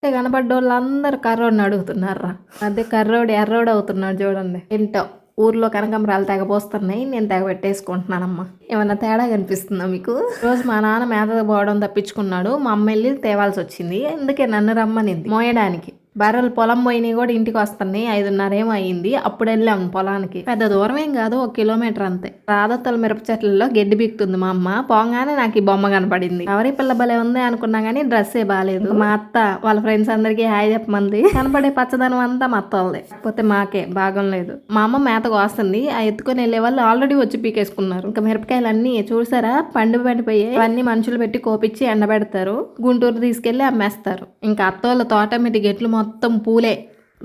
కనపడ్డోళ్ళందరూ కర్రోడిని అడుగుతున్నారా. అదే కర్రోడు ఎర్రోడు అవుతున్నాడు చూడండి. ఏంటో ఊర్లో కనకాంబరాలు తెగ పోస్తున్నాయి, నేను తెగ పెట్టేసుకుంటున్నానమ్మా. ఏమన్నా తేడా కనిపిస్తుందా మీకు? రోజు మా నాన్న మేతకు పోవడం తప్పించుకున్నాడు, మా అమ్మ వెళ్ళి తేవాల్సి వచ్చింది. అందుకే నన్ను రమ్మనింది మోయడానికి. బర్రెలు పొలం పోయినవి కూడా ఇంటికి వస్తున్నాయి. 5:30 ఏమో అయ్యింది. అప్పుడు వెళ్ళాము పొలానికి. పెద్ద దూరం ఏం కాదు, 1 కిలోమీటర్ అంతే. రాధత్తల మిరప చెట్లలో గడ్డి బిక్తుంది మా అమ్మ. పోగానే నాకు ఈ బొమ్మ కనపడింది. ఎవరి పిల్ల భలే ఉంది అనుకున్నా గానీ డ్రెస్సే బాగాలేదు. మా అత్త వాళ్ళ ఫ్రెండ్స్ అందరికీ హాయ్ చెప్పమంది. కనపడే పచ్చదనం అంతా మా అత్త వాళ్ళదే, కాకపోతే మాకే భాగం లేదు. మా అమ్మ మేతకు వస్తుంది, ఆ ఎత్తుకొని వెళ్ళే వాళ్ళు ఆల్రెడీ వచ్చి పీకేసుకున్నారు. ఇంకా మిరపకాయలు అన్ని చూసారా పండిపోయాయి. అవన్నీ మనుషులు పెట్టి కోపించి ఎండబెడతారు, గుంటూరు తీసుకెళ్లి అమ్మేస్తారు. ఇంకా అత్త వాళ్ళ తోట మీద గెట్లు మొత్తం పూలే.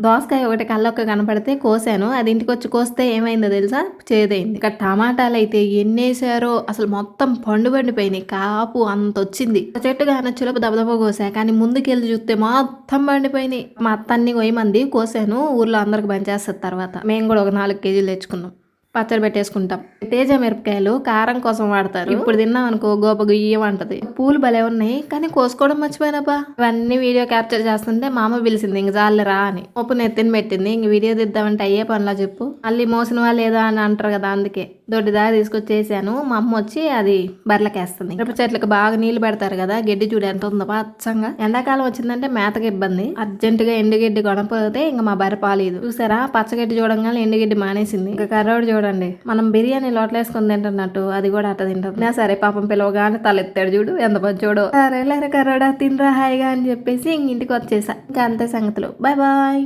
దోసకాయ ఒకటి కళ్ళొక్క కనపడితే కోసాను. అది ఇంటికి వచ్చి కోస్తే ఏమైందో తెలుసా, చేదైంది. ఇక టమాటాలు అయితే ఎన్నేసారో అసలు మొత్తం పండిపోయినాయి. కాపు అంత వచ్చింది. చెట్టు కానొచ్చులోపు దబదబ కోసా, కానీ ముందుకెళ్ళి చూస్తే మొత్తం పండిపోయినాయి. మా అత్త అన్ని కొయ్యమంది కోసాను, ఊర్లో అందరికి పనిచేస్తుంది. తర్వాత మేము కూడా ఒక 4 కేజీలు తెచ్చుకున్నాం, పచ్చడి పెట్టేసుకుంటాం. తేజ మిరపకాయలు కారం కోసం వాడతారు. ఇప్పుడు తిన్నాం అనుకో గోప గుయ్యమంటది. పూలు భలే ఉన్నాయి, కానీ కోసుకోవడం మర్చిపోయినాపా. ఇవన్నీ వీడియో క్యాప్చర్ చేస్తుంటే మా అమ్మ పిలిచింది, ఇంక జాలి రా అని. ఉప్పు నెత్తిని పెట్టింది. ఇంక వీడియో తీద్దామంటే అయ్యే పనిలా చెప్పు, మళ్ళీ మోసిన వాళ్ళు ఏదో అని అంటారు కదా, అందుకే దొడ్డి దాకా తీసుకొచ్చేసాను. మా అమ్మ వచ్చి అది బర్రెలకేస్తుంది. మిరప చెట్లకు బాగా నీళ్లు పెడతారు కదా, గడ్డి చూడు ఎంత ఉందో పచ్చంగా. ఎండాకాలం వచ్చిందంటే మేతకి ఇబ్బంది. అర్జెంటుగా ఎండుగడ్డి కొనపోతే ఇంకా మా బర్రె పాలేదు. చూసారా, పచ్చగడ్డి చూడంగానే ఎండుగడ్డి మానేసింది. ఇంకా కర్రోడు చూడండి, మనం బిర్యానీ లోట్లేసుకొని తింటున్నట్టు అది కూడా అట్ట తింటుంది. సరే పాపం పిలవగానే తలెత్తాడు చూడు, ఎంత మంచోడో. సరే లేరా కర్రోడా తినరా హాయిగా అని చెప్పేసి ఇంటికి వచ్చేసా. ఇంకా అంతే సంగతులు. Bye bye.